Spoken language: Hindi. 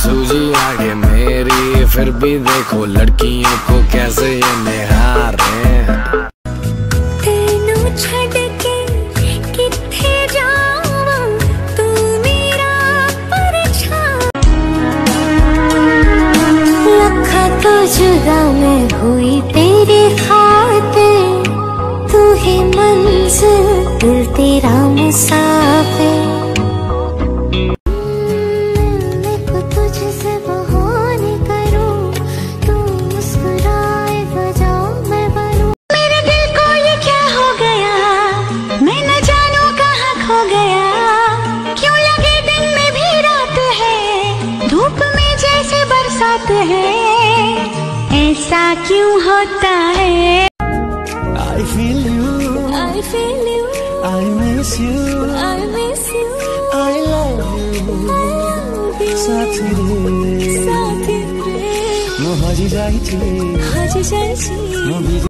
सूझी आगे मेरी, फिर भी देखो लड़कियों को कैसे ये निहारे। तेनू छड़ के किथे जावां, तू मेरा परछावां। लखा तो जुदा मैं हुई तेरे खातिर, तू ही मंजिल दिल तेरा मुसाफिर। ऐसा क्यों होता है? I feel you, I feel you, I miss you, I miss you, I love you, I love you। साथी रे साथी रे ମୁଁ ହଜି ଯାଇଛି ହଜି ଯାଇଛି।